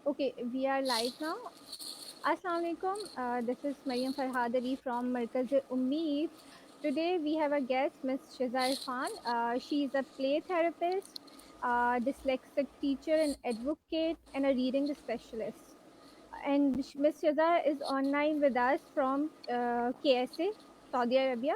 Okay, we are live now. Assalamu alaikum. This is Mariam Farhad Ali from Markaz Ummeed. Today we have a guest, Ms. Shiza Irfan. She is a play therapist, dyslexic teacher and advocate, and a reading specialist. And Ms. Shiza is online with us from KSA, Saudi Arabia.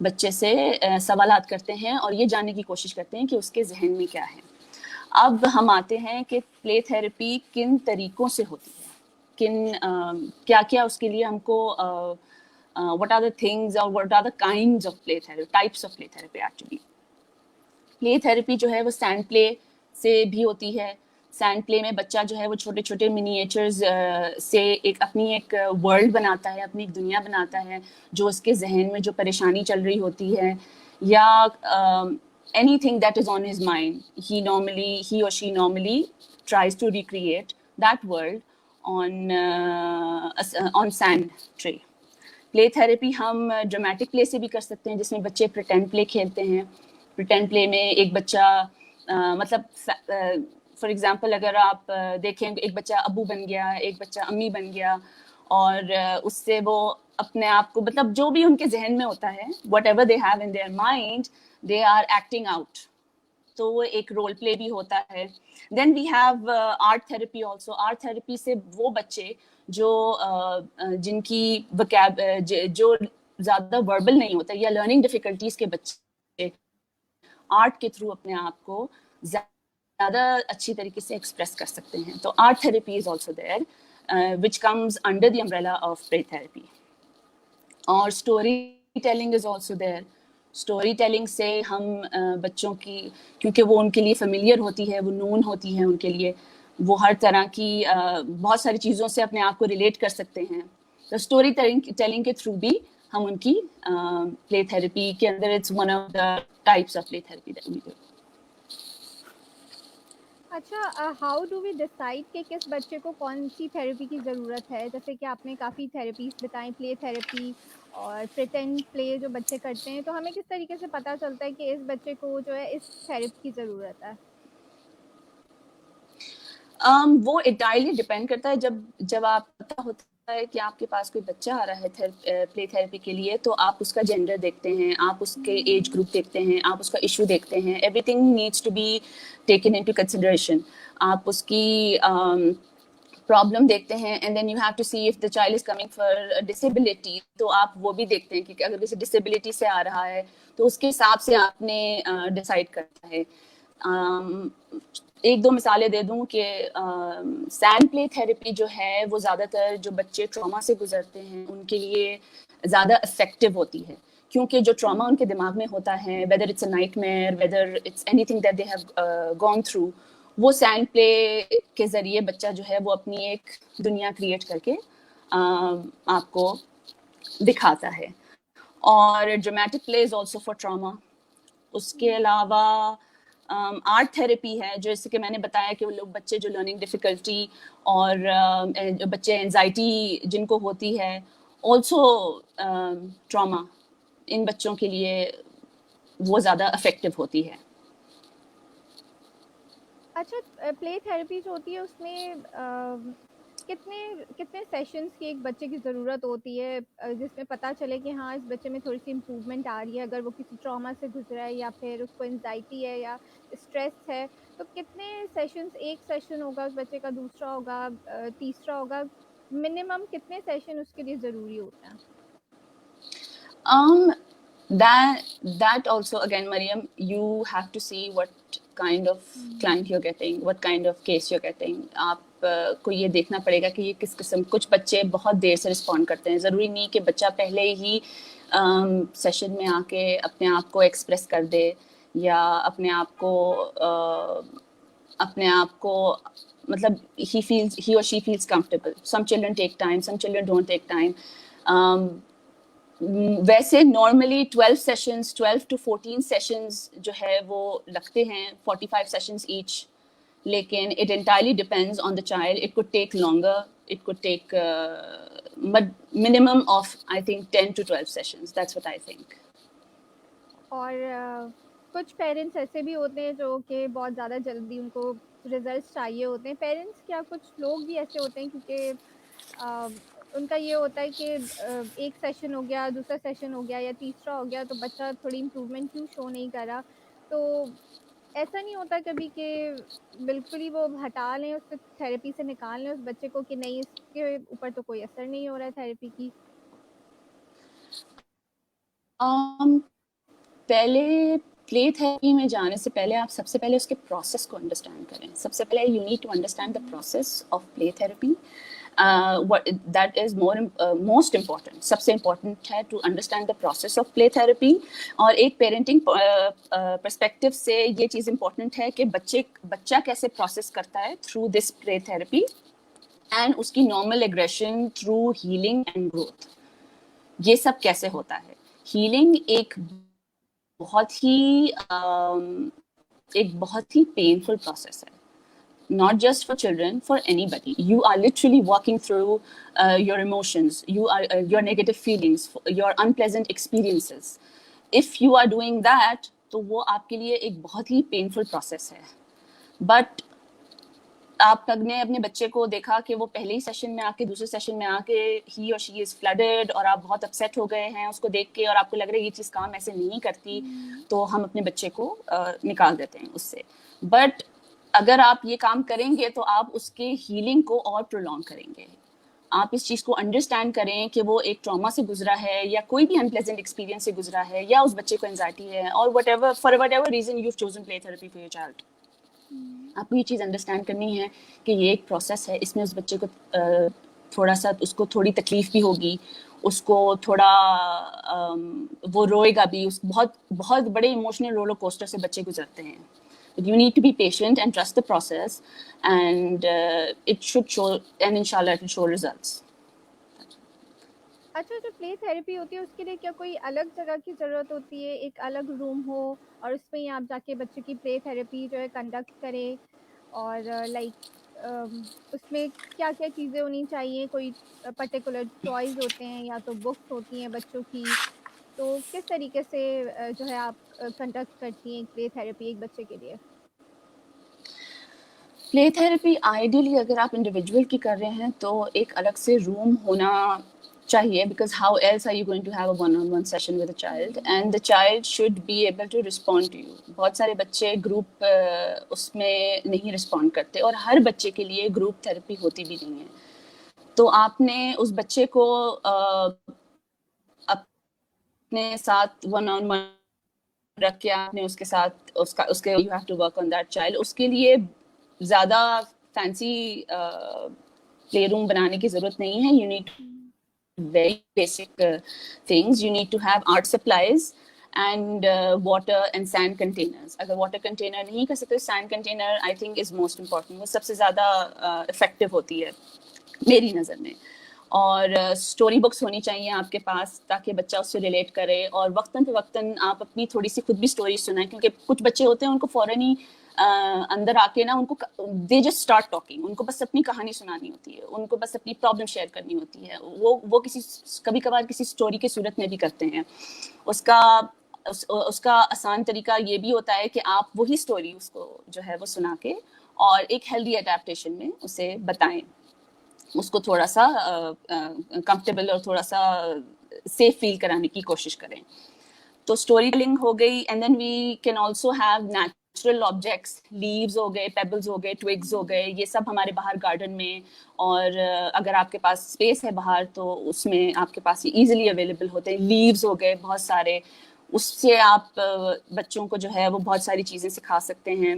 بچے سے سوالات کرتے ہیں اور یہ جاننے کی کوشش کرتے ہیں کہ اس کے ذہن میں کیا ہے. اب ہم آتے ہیں کہ پلے تھراپی کن طریقوں سے ہوتی ہے, کیا کیا اس کے لیے ہم کو what are the things or what are the kinds of play therapy, types of play therapy actually. Play therapy جو ہے وہ سینڈ پلے سے بھی ہوتی ہے. سینڈ پلے میں بچہ جو ہے وہ چھوٹے چھوٹے منیچرز سے اپنی ایک ورلڈ بناتا ہے, اپنی ایک دنیا بناتا ہے جو اس کے ذہن میں جو پریشانی چل رہی ہوتی ہے یا anything that is on his mind, he or she normally tries to recreate that world on sand tray. Play therapy ہم ڈرامیٹک پلے سے بھی کر سکتے ہیں, جس میں بچے پریٹینڈ پلے کھیلتے ہیں. پریٹینڈ پلے میں ایک بچہ مطلب فار ایگزامپل اگر آپ دیکھیں ایک بچہ ابو بن گیا, ایک بچہ امی بن گیا, اور اس سے وہ اپنے آپ کو مطلب جو بھی ان کے ذہن میں ہوتا ہے whatever they have in their mind they are acting out, تو وہ ایک رول پلے بھی ہوتا ہے. Then we have art therapy also. Art therapy سے وہ بچے جو جن کی جو زیادہ وربل نہیں ہوتا یا لرننگ ڈیفیکلٹیز کے بچے آرٹ کے تھرو اپنے آپ کو زیادہ اچھی طریقے سے ایکسپریس کر سکتے ہیں. تو art therapy is also there which comes under the umbrella of play therapy. اور storytelling is also there. Storytelling سے ہم بچوں کی, کیونکہ وہ ان کے لیے فیملیئر ہوتی ہے, وہ نون ہوتی ہے ان کے لیے, وہ ہر طرح کی بہت ساری چیزوں سے اپنے آپ کو ریلیٹ کر سکتے ہیں. تو اسٹوری ٹیلنگ کے تھرو بھی ہم ان کی پلے تھراپی کے اندر it's one of the types of play therapy that we do. اچھا, ہاؤ ڈو وی ڈیسائڈ کہ کس بچے کو کون سی تھراپی کی ضرورت ہے؟ جیسے کہ آپ نے کافی تھراپیز بتائیں, پلے تھراپی اور پریٹینڈ پلے جو بچے کرتے ہیں, تو ہمیں کس طریقے سے پتہ چلتا ہے کہ اس بچے کو جو ہے اس تھراپی کی ضرورت ہے؟ وہ انٹائرلی ڈپینڈ کرتا ہے. جب آپ پتہ ہوتا ہے کہ آپ کے پاس کوئی بچہ آ رہا ہے پلے تھراپی کے لیے, تو آپ اس کا جینڈر دیکھتے ہیں, آپ اس کے ایج گروپ دیکھتے ہیں, آپ اس کا ایشو دیکھتے ہیں. Everything needs to be taken into consideration. آپ اس کی پرابلم دیکھتے ہیں, and then you have to see if the child is coming for disability. تو آپ وہ بھی دیکھتے ہیں کہ اگر کسی ڈسیبلٹی سے آ رہا ہے تو اس کے حساب سے آپ نے ڈیسائڈ کرنا ہے. ایک دو مثالیں دے دوں کہ سینڈ پلے تھراپی جو ہے وہ زیادہ تر جو بچے ٹراما سے گزرتے ہیں ان کے لیے زیادہ افیکٹو ہوتی ہے, کیونکہ جو ٹراما ان کے دماغ میں ہوتا ہے, whether it's a nightmare, whether it's anything that they have gone through, وہ سینڈ پلے کے ذریعے بچہ جو ہے وہ اپنی ایک دنیا کریٹ کر کے آپ کو دکھاتا ہے. اور dramatic play is also for trauma. اس کے علاوہ آرٹ تھراپی ہے, جیسے کہ میں نے بتایا کہ وہ لوگ بچے جو لرننگ ڈیفیکلٹی اور بچے انزائٹی جن کو ہوتی ہے, آلسو ٹراما, ان بچوں کے لیے وہ زیادہ افیکٹو ہوتی ہے. اچھا, پلے تھراپی جو ہوتی ہے اس میں کتنے سیشنز کی ایک بچے کی ضرورت ہوتی ہے جس میں پتہ چلے کہ ہاں اس بچے میں تھوڑی سی امپروومنٹ آ رہی ہے؟ اگر وہ کسی ٹراما سے گزرا ہے یا پھر اس کو انزائٹی ہے یا اسٹریس ہے, تو کتنے سیشنز, ایک سیشن ہوگا اس بچے کا, دوسرا ہوگا, تیسرا ہوگا, منیمم کتنے سیشن اس کے لیے ضروری ہوتے ہیں؟ That also again, Mariam, you have to see what kind of client you're getting, what kind of case you're getting. آپ کو یہ دیکھنا پڑے گا کہ یہ کس قسم, کچھ بچے بہت دیر سے رسپونڈ کرتے ہیں. ضروری نہیں کہ بچہ پہلے ہی سیشن میں آ کے اپنے آپ کو ایکسپریس کر دے یا اپنے آپ کو مطلب he or she feels comfortable. Some children take time, some children don't take time. ویسے نارملی 12 to 14 سیشنز جو ہے وہ لگتے ہیں, 45 سیشنز ایچ, لیکن it entirely depends on the child. It could take longer, it could take minimum of I think 10 to 12 sessions. That's what I think. اور کچھ parents ایسے بھی ہوتے ہیں جو کہ بہت زیادہ جلدی ان کو ریزلٹس چاہیے ہوتے ہیں. پیرنٹس کیا کچھ لوگ بھی ایسے ہوتے ہیں کیونکہ ان کا یہ ہوتا ہے کہ ایک سیشن ہو گیا, دوسرا سیشن ہو گیا یا تیسرا ہو گیا تو بچہ تھوڑی امپروومنٹ کیوں شو نہیں کرا. تو ایسا نہیں ہوتا کبھی کہ بالکل ہی وہ ہٹا لیں, اس تھراپی سے نکال لیں اس بچے کو کہ نہیں, اس کے اوپر تو کوئی اثر نہیں ہو رہا ہے تھراپی کی؟ پہلے پلے تھراپی میں جانے سے پہلے آپ سب سے پہلے اس کے پروسیس کو انڈرسٹینڈ کریں. سب سے پہلے you need to understand the process of play therapy. That is most important. سب سے امپورٹنٹ ہے to understand the process of play therapy. اور ایک پیرنٹنگ پرسپیکٹو سے یہ چیز امپورٹنٹ ہے کہ بچہ کیسے پروسیس کرتا ہے through this play therapy and اس کی normal aggression through healing and growth. یہ سب کیسے ہوتا ہے. ہیلنگ ایک بہت ہی پینفل پروسیس ہے. Not just for children, for anybody. You are literally walking through your emotions, your negative feelings, your unpleasant experiences. If you are doing that, تو وہ آپ کے لیے ایک بہت ہی پینفل پروسیس ہے. بٹ آپ نے اپنے بچے کو دیکھا کہ وہ پہلے ہی سیشن میں آ کے دوسرے سیشن میں آ کے ہی اور شی از فلڈڈ اور آپ بہت اپسیٹ ہو گئے ہیں اس کو دیکھ کے اور آپ کو لگ رہا ہے یہ چیز کام ایسے نہیں کرتی, تو ہم اپنے بچے کو نکال دیتے ہیں اس سے. بٹ اگر آپ یہ کام کریں گے تو آپ اس کے ہیلنگ کو اور پرولونگ کریں گے. آپ اس چیز کو انڈرسٹینڈ کریں کہ وہ ایک ٹراما سے گزرا ہے یا کوئی بھی انپلیزنٹ ایکسپیرینس سے گزرا ہے یا اس بچے کو انزائٹی ہے اور for what ever reason you have chosen play therapy for your child. آپ کو یہ چیز انڈرسٹینڈ کرنی ہے کہ یہ ایک پروسیس ہے. اس میں اس بچے کو تھوڑا سا اس کو تھوڑی تکلیف بھی ہوگی, اس کو تھوڑا وہ روئے گا بھی. بہت بڑے ایموشنل رولر کوسٹر سے بچے گزرتے ہیں. You need to be patient and trust the process, and it should show, and inshallah it will show results. اچھا, جو پلے تھراپی ہوتی ہے اس کے لیے کیا کوئی الگ جگہ کی ضرورت ہوتی ہے, ایک الگ روم ہو اور اس میں ہی آپ جا کے بچے کی پلے تھراپی جو ہے کنڈکٹ کریں, اور لائک اس میں کیا کیا چیزیں ہونی چاہیے, کوئی پرٹیکولر ٹوائز ہوتے ہیں یا تو بکس ہوتی ہیں بچوں کی, تو کس طریقے سے جو ہے آپ کنڈکٹ کرتی ہیں پلے تھراپی ایک بچے کے لیے؟ پلے تھراپی آئیڈیلی اگر آپ انڈیویجول کی کر رہے ہیں تو ایک الگ سے روم ہونا چاہیے, because how else are you going to have a one-on-one session with a child, and the child should be able to respond to you. بہت سارے بچے گروپ اس میں نہیں رسپونڈ کرتے اور ہر بچے کے لیے گروپ تھراپی ہوتی بھی نہیں ہے. تو آپ نے اس بچے کو اپنے ساتھ ون آن ون رکھ کے آپ نے اس کے ساتھ اس کے you have to work on that child. اس کے لیے زیادہ فینسی پلے روم بنانے کی ضرورت نہیں ہے. You need very basic things. You need to have art supplies and water and sand containers. اگر water container نہیں کر سکتے, sand container I think is most important. وہ سب سے زیادہ effective ہوتی ہے میری نظر میں. اور اسٹوری بکس ہونی چاہیے آپ کے پاس تاکہ بچہ اس سے ریلیٹ کرے, اور وقتاً فوقتاً آپ اپنی تھوڑی سی خود بھی اسٹوری سنائیں, کیونکہ کچھ بچے ہوتے ہیں ان کو فوراً ہی اندر آ کے نا ان کو دے جسٹ اسٹارٹ ٹاکنگ. ان کو بس اپنی کہانی سنانی ہوتی ہے, ان کو بس اپنی پرابلم شیئر کرنی ہوتی ہے. وہ کبھی کبھار کسی اسٹوری کی صورت میں بھی کرتے ہیں. اس کا آسان طریقہ یہ بھی ہوتا ہے کہ آپ وہی اسٹوری اس کو جو ہے وہ سنا کے اور ایک ہیلدی اڈیپٹیشن میں اسے بتائیں, اس کو تھوڑا سا کمفرٹیبل اور تھوڑا سا سیف فیل کرانے کی کوشش کریں. تو اسٹوری ٹیلنگ ہو گئی. And then we can also have natural objects, leaves ہو گئے, پیبلز ہو گئے, ٹویگز ہو گئے, یہ سب ہمارے باہر گارڈن میں, اور اگر آپ کے پاس اسپیس ہے باہر تو اس میں آپ کے پاس ایزیلی اویلیبل ہوتے ہیں. لیوز ہو گئے بہت سارے, اس سے آپ بچوں کو جو ہے وہ بہت ساری چیزیں سکھا سکتے ہیں.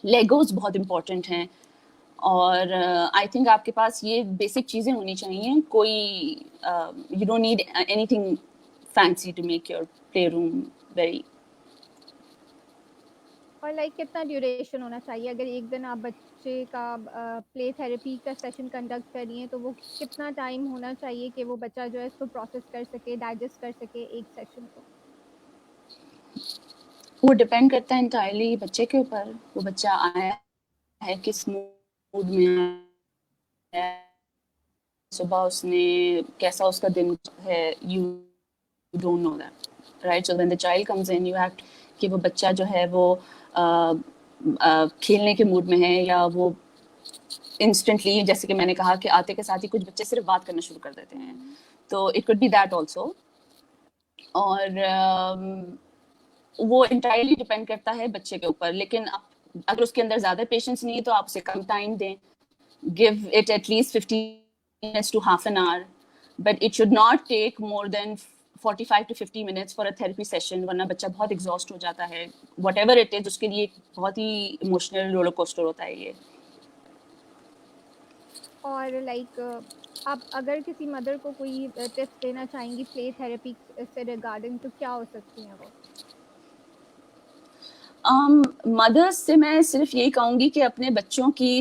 لیگوز بہت امپورٹنٹ ہیں, اور آئی تھنک آپ کے پاس یہ بیسک چیزیں ہونی چاہیے. کوئی you don't need anything fancy to make your play room very. اور لائک کتنا ڈیوریشن ہونا چاہیے, اگر ایک دن آپ بچے کا پلے تھراپی کا سیشن کنڈکٹ کر رہی ہیں تو وہ کتنا ٹائم ہونا چاہیے کہ وہ بچہ جو ہے اس کو پروسیس کر سکے, ڈائجسٹ کر سکے ایک سیشن کو؟ وہ ڈپینڈ کرتا ہے انٹائرلی بچے کے اوپر. وہ بچہ آیا ہے کس موڈ میں آیا ہے, صبح اس نے کیسا اس کا دن ہے, you don't know that, right. So when the child comes in you have کہ وہ بچہ جو ہے وہ کھیلنے کے موڈ میں ہے, یا وہ انسٹنٹلی, جیسے کہ میں نے کہا کہ آتے کے ساتھ ہی کچھ بچے صرف بات کرنا شروع کر دیتے ہیں, تو it could be that also. اور وہ انٹائرلی ڈپینڈ کرتا ہے بچے کے اوپر. لیکن اگر اس کے اندر زیادہ پیشنس نہیں ہے تو آپ اسے کم ٹائم دیں. give it at least 15 minutes to half an hour, but it should not take more than 45 to 50 minutes for a therapy session, ورنہ بچہ بہت ایگزاسٹ ہو جاتا ہے. وٹ ایور اٹ از, اس کے لیے بہت ہی ایموشنل رولر کوسٹر ہوتا ہے یہ. اور لائک آپ اگر کسی مدر کو کوئی ٹپس دینا چاہیں گی پلے تھراپی سے ریگارڈنگ تو کیا ہو سکتی ہیں وہ؟ مدرس سے میں صرف یہی کہوں گی کہ اپنے بچوں کی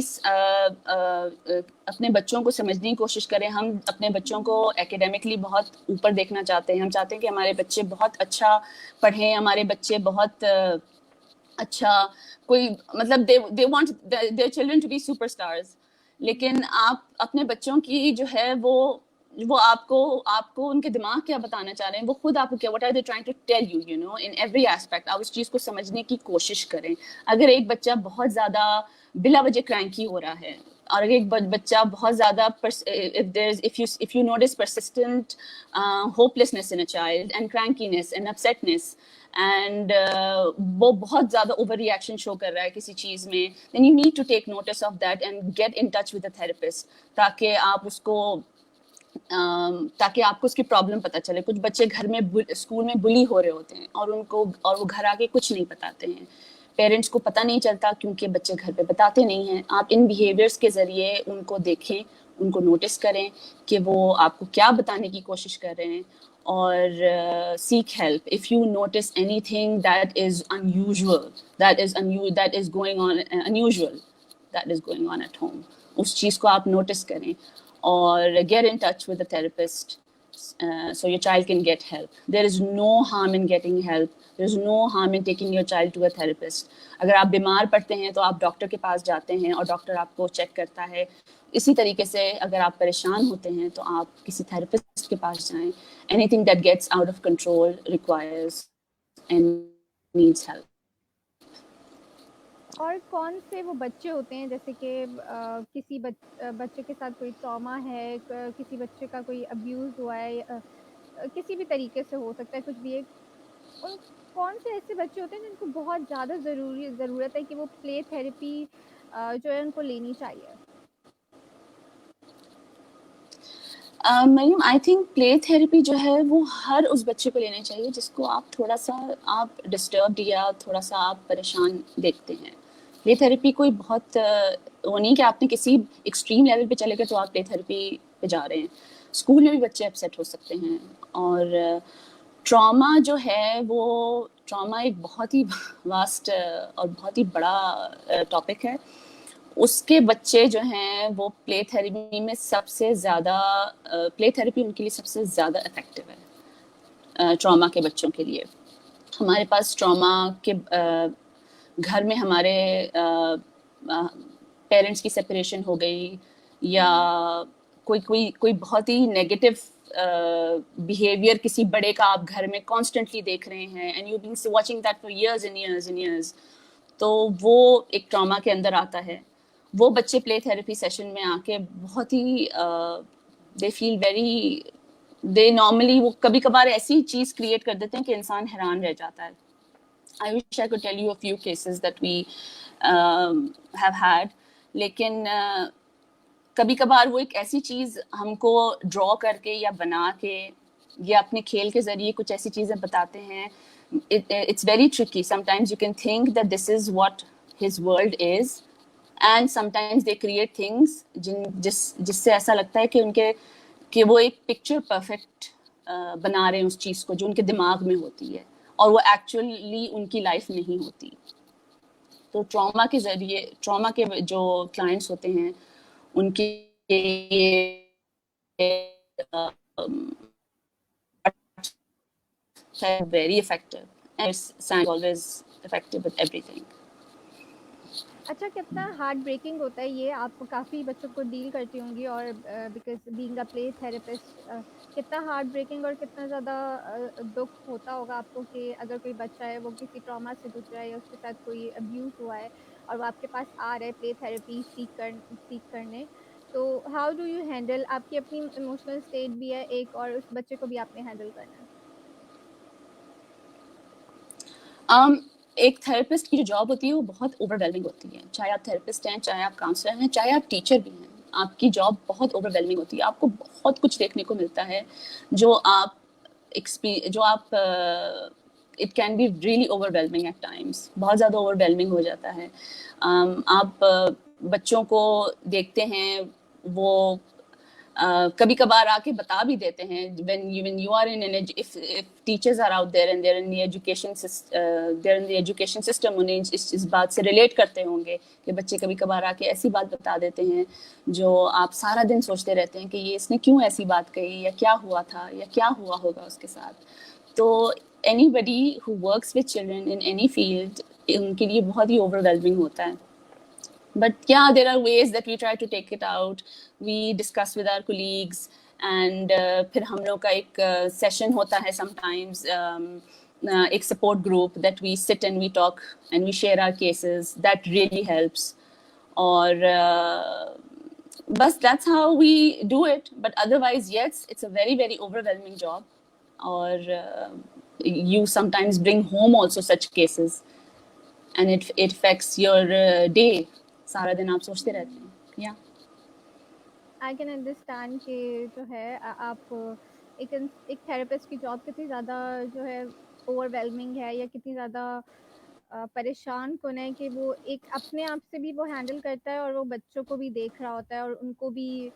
اپنے بچوں کو سمجھنے کی کوشش کریں. ہم اپنے بچوں کو ایکیڈیمکلی بہت اوپر دیکھنا چاہتے ہیں. ہم چاہتے ہیں کہ ہمارے بچے بہت اچھا پڑھیں, ہمارے بچے بہت اچھا کوئی مطلب they want their children to be superstars. لیکن آپ اپنے بچوں کی جو ہے وہ آپ کو ان کے دماغ کیا بتانا چاہ رہے ہیں, وہ خود آپ کو کیا what are they trying to tell you, you know, in every aspect. آپ اس چیز کو سمجھنے کی کوشش کریں. اگر ایک بچہ بہت زیادہ بلا وجہ کرینکی ہو رہا ہے, اور ایک بچہ بہت زیادہ if you notice persistent hopelessness in a child and crankiness and upsetness and وہ بہت زیادہ اوور ریئیکشن شو کر رہا ہے کسی چیز میں, then you need to take notice of that and get in touch with a therapist تاکہ آپ اس کو اس کی پرابلم پتہ چلے. کچھ بچے گھر میں اسکول میں بلی ہو رہے ہوتے ہیں اور وہ گھر آ کے کچھ نہیں بتاتے ہیں, پیرنٹس کو پتہ نہیں چلتا کیونکہ بچے گھر پہ بتاتے نہیں ہیں. آپ ان بیہیویئرس کے ذریعے ان کو دیکھیں, ان کو نوٹس کریں کہ وہ آپ کو کیا بتانے کی کوشش کر رہے ہیں, اور seek help if you notice anything that is unusual, that is going on at home. اس چیز کو آپ نوٹس کریں اور get in touch with a therapist so your child can get help. There is no harm in getting help. There is no harm in taking your child to a therapist. اگر آپ بیمار پڑتے ہیں تو آپ doctor کے پاس جاتے ہیں اور ڈاکٹر آپ کو چیک کرتا ہے. اسی طریقے سے اگر آپ پریشان ہوتے ہیں تو آپ کسی تھراپسٹ کے پاس جائیں. Anything that gets out of control requires and needs help. اور کون سے وہ بچے ہوتے ہیں جیسے کہ کسی بچے کے ساتھ کوئی ٹراما ہے, کسی بچے کا کوئی ابیوز ہوا ہے, کسی بھی طریقے سے ہو سکتا ہے کچھ بھی, ان کون سے ایسے بچے ہوتے ہیں جن کو بہت زیادہ ضرورت ہے کہ وہ پلے تھراپی جو ہے ان کو لینی چاہیے؟ مریم, آئی تھنک پلے تھراپی جو ہے وہ ہر اس بچے کو لینا چاہیے جس کو آپ تھوڑا سا آپ ڈسٹربڈ یا تھوڑا سا آپ پریشان دیکھتے ہیں. پلے تھراپی کوئی بہت وہ نہیں کہ آپ نے کسی ایکسٹریم لیول پہ چلے گئے تو آپ پلے تھراپی پہ جا رہے ہیں. اسکول میں بھی بچے اپسیٹ ہو سکتے ہیں, اور ٹراما جو ہے وہ ٹراما ایک بہت ہی واسٹ اور بہت ہی بڑا ٹاپک ہے. اس کے بچے جو ہیں وہ پلے تھراپی میں سب سے زیادہ پلے تھراپی ان کے لیے سب سے زیادہ افیکٹو ہے ٹراما کے بچوں کے لیے. ہمارے پاس ٹراما کے گھر میں ہمارے پیرنٹس کی سپریشن ہو گئی, یا کوئی بہت ہی نیگیٹو بیہیویئر کسی بڑے کا آپ گھر میں کانسٹنٹلی دیکھ رہے ہیں, and you been watching that for years and years and years, تو وہ ایک ٹراما کے اندر آتا ہے. وہ بچے پلے تھراپی سیشن میں آ کے بہت ہی دے فیل ویری دے نارملی وہ کبھی کبھار ایسی چیز کریٹ کر دیتے ہیں کہ انسان حیران رہ جاتا ہے. I wish I could tell you a few cases that we have had, لیکن کبھی کبھار وہ ایک ایسی چیز ہم کو ڈرا کر کے یا بنا کے یا اپنے کھیل کے ذریعے کچھ ایسی چیزیں بتاتے ہیں. It's very tricky. Sometimes you can think that this is what his world is, and sometimes they create things جس سے ایسا لگتا ہے کہ وہ ایک پکچر پرفیکٹ بنا رہے ہیں اس چیز کو جو ان کے دماغ میں ہوتی ہے, اور وہ ایکچولی ان کی لائف نہیں ہوتی. تو ٹراما کے ذریعے ٹراما کے جو کلائنٹس ہوتے ہیں ان کے very effective, and science always effective with everything. اچھا, کتنا ہارٹ بریکنگ ہوتا ہے یہ, آپ کافی بچوں کو ڈیل کرتی ہوں گی, اور because being a play therapist کتنا ہارٹ بریکنگ اور کتنا زیادہ دکھ ہوتا ہوگا آپ کو کہ اگر کوئی بچہ ہے وہ کسی ٹراما سے گزرا ہے یا اس کے ساتھ کوئی ابیوز ہوا ہے اور وہ آپ کے پاس آ رہا ہے پلے تھراپی سیکھ کرنے, تو ہاؤ ڈو یو ہینڈل, آپ کی اپنی ایموشنل اسٹیٹ بھی ہے ایک, اور اس بچے کو بھی آپ نے ہینڈل کرنا ہے. ایک تھراپسٹ کی جو جاب ہوتی ہے وہ بہت اوور ویلمنگ ہوتی ہے, چاہے آپ تھراپسٹ ہیں, چاہے آپ کاؤنسلر ہیں, چاہے آپ ٹیچر بھی ہیں. آپ کی جاب بہت اوور ویلمنگ ہوتی ہے, آپ کو بہت کچھ دیکھنے کو ملتا ہے جو آپ جو آپ it can be really overwhelming at times, بہت زیادہ اوور ویلمنگ ہو جاتا ہے. آپ بچوں کو دیکھتے ہیں وہ کبھی کبھار آ کے بتا بھی دیتے ہیں when you are if teachers are out there and they're in the education system انہیں اس بات سے ریلیٹ کرتے ہوں گے کہ بچے کبھی کبھار آ کے ایسی بات بتا دیتے ہیں جو آپ سارا دن سوچتے رہتے ہیں کہ یہ اس نے کیوں ایسی بات کہی، یا کیا ہوا تھا، یا کیا ہوا ہوگا اس کے ساتھ. تو anybody who works with children in any field ان کے لیے بہت ہی اوور ویلمنگ ہوتا ہے. But yeah, there are ways that we try to take it out. We discuss with our colleagues, and پھر ہم لوگ کا ایک session ہوتا ہے sometimes, ایک support group that we sit and we talk and we share our cases. That really helps. اور بس that's how we do it. But otherwise, yes, it's a very, very overwhelming job. اور you sometimes bring home also such cases. And it affects your day. سارا دن آپ سوچتے رہتے ہیں. یا I can understand کہ جو ہے آپ ایک تھراپسٹ کی جاب کتنی زیادہ جو ہے اوور ویلمنگ ہے، یا کتنی زیادہ پریشان کن ہے کہ وہ ایک اپنے آپ سے بھی وہ ہینڈل کرتا ہے، اور وہ بچوں کو بھی دیکھ رہا ہوتا ہے، اور ان کو بھی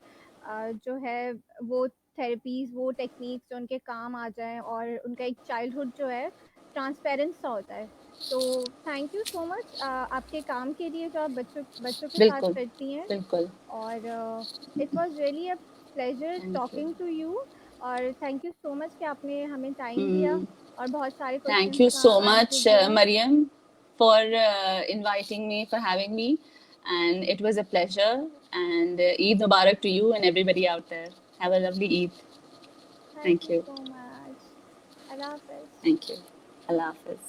جو ہے وہ تھراپیز، وہ ٹیکنیکس جو ان کے کام آ جائیں، اور ان کا ایک چائلڈہڈ جو ہے ٹرانسپیرنٹ سا ہوتا ہے. تو تھینک یو سو مچ آپ کے کام کے لیے جو آپ بچوں کے ساتھ بالکل کرتی ہیں. بالکل. اور it was really a pleasure thank you. Talking to you. اور تھینک یو سو مچ کہ آپ نے ہمیں ٹائم دیا اور بہت سارے Thank کوشچنس you کا so آنسر much, دیا. Mariam, for inviting me, for having me. And it was a pleasure. And Eid Mubarak to you and everybody out there. Have a lovely Eid. Thank Thank you you. سو مچ. اللہ حافظ. Thank you. Allah Hafiz.